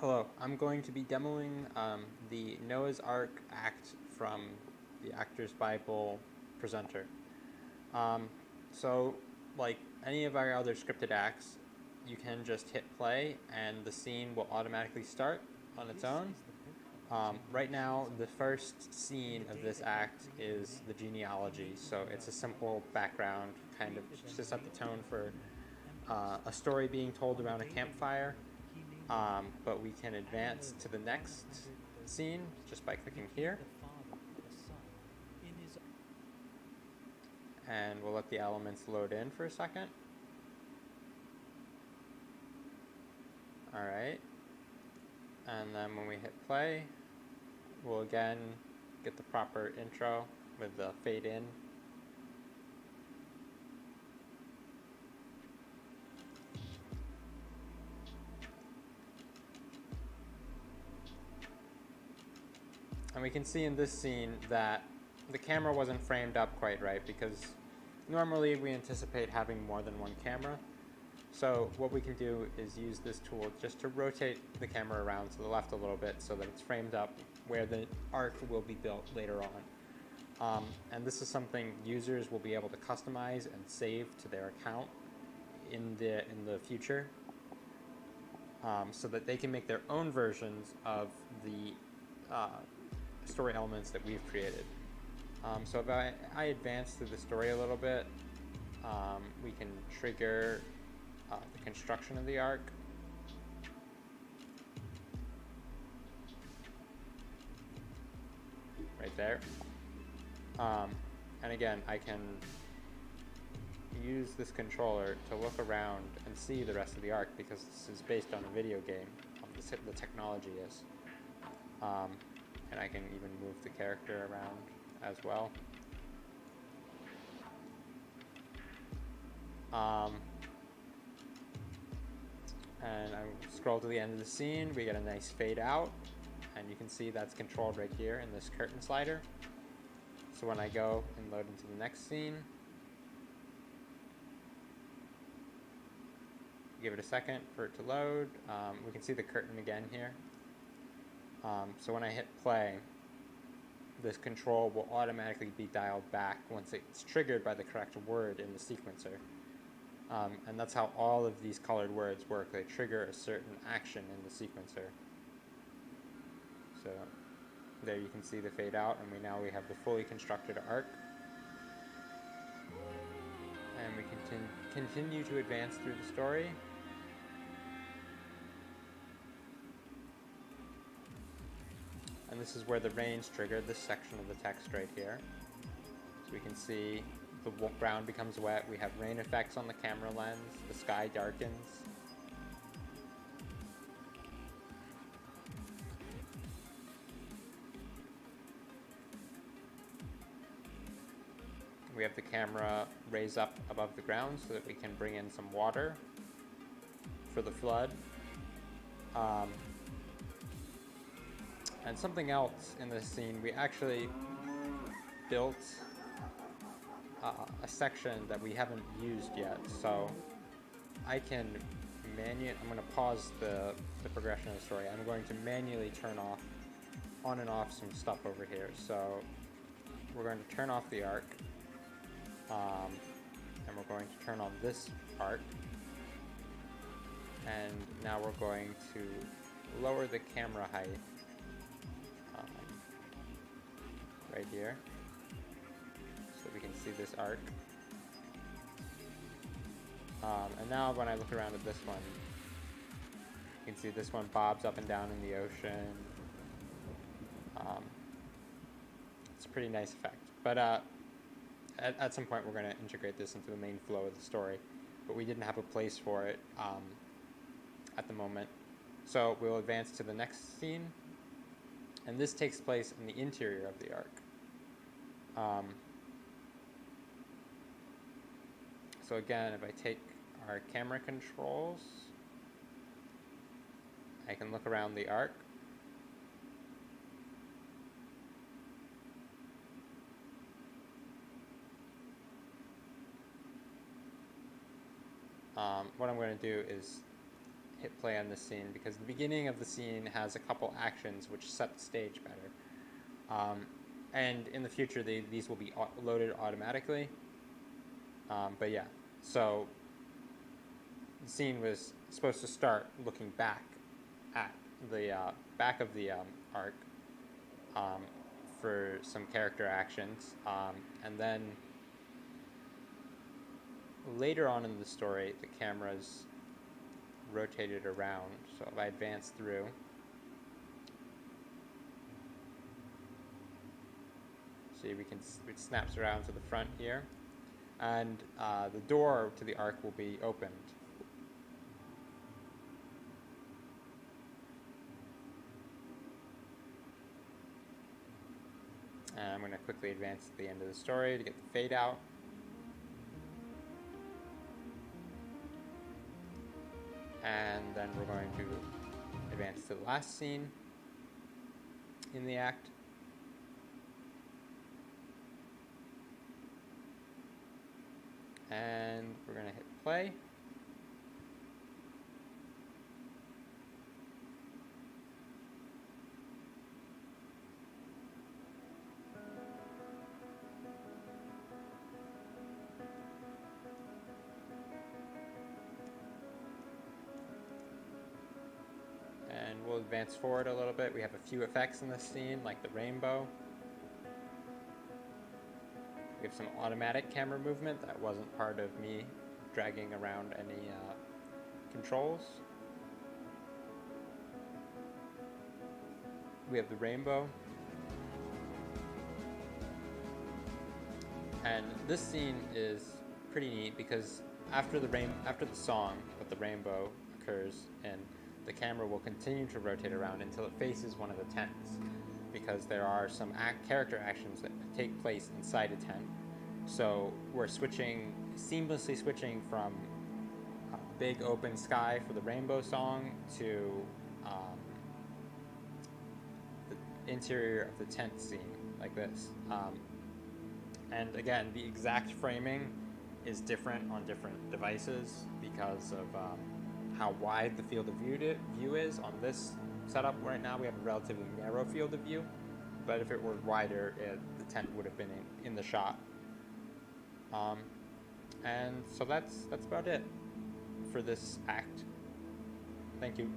Hello, I'm going to be demoing the Noah's Ark act from the Actors Bible presenter. Um, so, like any of our other scripted acts, you can just hit play and the scene will automatically start on its own. Right now, the first scene of this act is the genealogy, so it's a simple background, kind of just to set the tone for a story being told around a campfire. But we can advance to the next scene just by clicking here. And we'll let the elements load in for a second. Alright. And then when we hit play, we'll again get the proper intro with the fade in. And we can see in this scene that the camera wasn't framed up quite right because normally we anticipate having more than one camera. So what we can do is use this tool just to rotate the camera around to the left a little bit so that it's framed up where the arc will be built later on. And this is something users will be able to customize and save to their account in the future, so that they can make their own versions of the story elements that we've created. So if I advance through the story a little bit, we can trigger the construction of the arc. Right there. And again, I can use this controller to look around and see the rest of the arc because this is based on a video game. The technology is. And I can even move the character around as well. And I scroll to the end of the scene, we get a nice fade out, and you can see that's controlled right here in this curtain slider. So when I go and load into the next scene, give it a second for it to load. We can see the curtain again here. So when I hit play, this control will automatically be dialed back once it's triggered by the correct word in the sequencer. And that's how all of these colored words work. They trigger a certain action in the sequencer. So there you can see the fade out, and now we have the fully constructed arc. And we continue to advance through the story. And this is where the rain's triggered, this section of the text right here. So we can see the ground becomes wet, we have rain effects on the camera lens, the sky darkens. We have the camera raise up above the ground so that we can bring in some water for the flood. And something else in this scene, we actually built a section that we haven't used yet. So I can I'm going to pause the progression of the story. I'm going to manually turn on and off some stuff over here. So we're going to turn off the arc. And we're going to turn on this arc. And now we're going to lower the camera height right here so we can see this arc. And now when I look around at this one, you can see this one bobs up and down in the ocean. It's a pretty nice effect. But at some point we're going to integrate this into the main flow of the story, but we didn't have a place for it at the moment. So we'll advance to the next scene, and this takes place in the interior of the arc. So again, if I take our camera controls, I can look around the arc. What I'm going to do is hit play on this scene because the beginning of the scene has a couple actions which set the stage better. And in the future, these will be loaded automatically. But yeah, so the scene was supposed to start looking back at the back of the arc for some character actions, and then later on in the story, the camera's rotated around. So if I advance through, see it snaps around to the front here, and the door to the arc will be opened. And I'm going to quickly advance to the end of the story to get the fade out. And then we're going to advance to the last scene in the act. And we're going to hit play. And we'll advance forward a little bit. We have a few effects in this scene, like the rainbow. We have some automatic camera movement that wasn't part of me dragging around any controls. We have the rainbow. And this scene is pretty neat because after the song with the rainbow occurs, and the camera will continue to rotate around until it faces one of the tents, because there are some character actions that take place inside a tent. So we're seamlessly switching from big open sky for the rainbow song to the interior of the tent scene, like this. And again, the exact framing is different on different devices because of how wide the field of view is. On this setup right now, we have a relatively narrow field of view, but if it were wider, the tent would have been in the shot. And so that's about it for this act. Thank you.